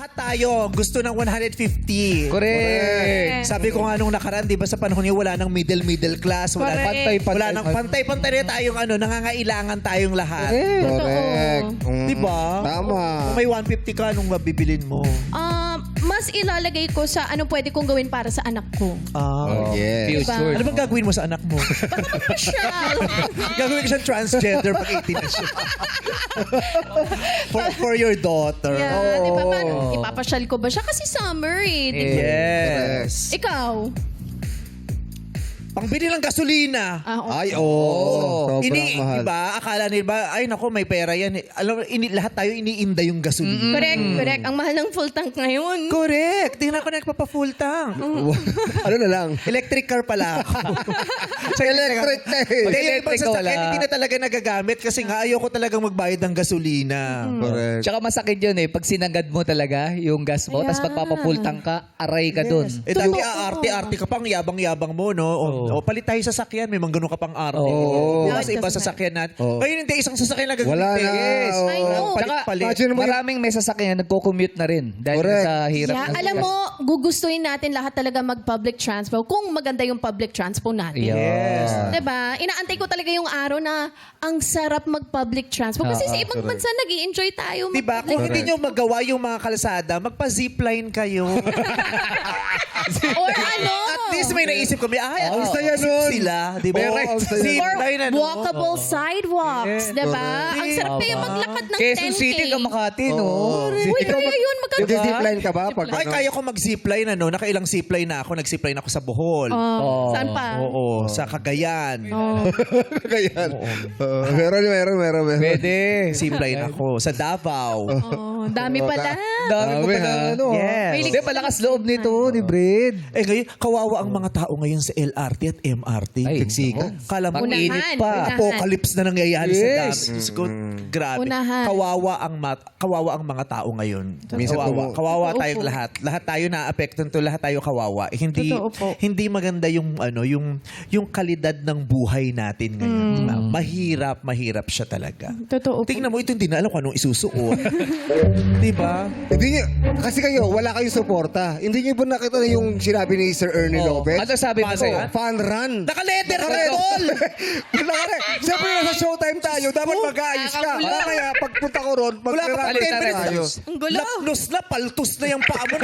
Lahat tayo gusto ng 150. Correct. Sabi ko nga nung nakaraan, di ba sa panahon niyo wala nang middle class, wala nang Correct. wala nang pantay-pantay na tayong nangangailangan tayong lahat. Correct. Di ba? Tama. Kung may 150 ka, anong mabibilin mo? Mas ilalagay ko sa anong pwede kong gawin para sa anak ko. Oh, yes. Future. Ano bang gagawin mo sa anak mo? Pasyal. Gagawin ko siya transgender pag 18 na siya. for your daughter. Yeah, di ba? Paano, Oh. ipapasyal ko ba siya? Kasi summer eh. Di ba? Yes. Ikaw? Pangbili ng gasolina. Ay, oo. Sobrang mahal. Diba? Akala nila, ay nako, may pera yan. Alam mo, lahat tayo iniinda yung gasolina. Correct. Ang mahal ng full tank ngayon. Correct. Di na ako nagpapa-full tank. Ano na lang? Electric car pala ako. Sa electric na eh. Pag yung ibang Electric ka sasakyan, wala. hindi na talaga nagagamit kasi nga ayoko talagang magbayad ng gasolina. Correct. Tsaka masakit yun eh. Pag sinagad mo talaga yung gas mo, tapos Yeah. magpapapultang ka, aray ka dun. Eh dati aarte-arte ka pang, yabang-yabang mo, no? O palit tayo sa sakyan, may mga ganun ka pang arte. Oo. Di ba sa iba sa sakyan natin? Ngayon hindi, isang sasakyan na gagawin. Wala na. Yes. Oo. I know. Palit-palit. Imagine mo yung- Maraming may sasakyan nagko-commute na rin dahil Correct. sa hirap. Yeah, ng alam gas. mo, gugustuhin natin lahat talaga mag-public transport kung maganda yung public transport natin. Yes. Diba? Inaantay ko talaga yung araw na ang sarap mag-public transport. Kasi sa ibang bansa, nag-i-enjoy tayo. Diba? Kung hindi nyo magawa yung mga kalsada, magpa-zipline kayo. Or ano? At least may naisip kami, ang saya nun. sila. Diba? Oo, ang saya. Zipline, Or walkable sidewalks. Diba? Ang sarap kayo maglakad ng 10K. Quezon City ka Makati, no? Uy, kaya yun. Magkano? Nag-zipline ka ba? Pag Ay, kaya ko mag-zipline, ano? Nakailang zipline na ako. Nag-zipline ako sa Bohol. Saan pa? Oo, sa Cagayan. Ganyan. Meron. Pwede. Zipline ako. Sa Davao. Oh, dami pala. Dami mo Dami, pala, ha? ano. Yes. Hindi, palakas loob nito, ni Bred. Eh ngayon, kawawa ang mga tao ngayon sa LRT at MRT. Ay, Siksika. nako. Kala mo, Unahan, init pa. unahan. Apocalypse na nangyayari sa Yes. dami. Diyos ko, grabe. Unahan. Kawawa ang mga tao ngayon. Minsan Kawawa Totoo tayong po. lahat. Lahat tayo na-apektan to, lahat tayo kawawa. Eh, hindi Totoo po. hindi maganda yung kalidad ng buhay natin ngayon. Diba? Mahirap siya talaga. Totoo po. Tingnan mo, ito hindi na alam kung anong isusuot. Di ba? Hindi niyo, kasi kayo, wala kayong suporta. Hindi niyo ba nakita na yung sinabi ni Sir Ernie Lopez? Ano sabi mo sa'yo? Fan run. Naka-letter ka, tol! Siyempre, nasa showtime tayo. Dapat mag-aayos ka. nakakagulo. Mamaya, pagpunta ko ron, Wala ka pa mag-relax 10 minutes. tayo. Ang gulo. Lapnos na, paltos na yung paa mo.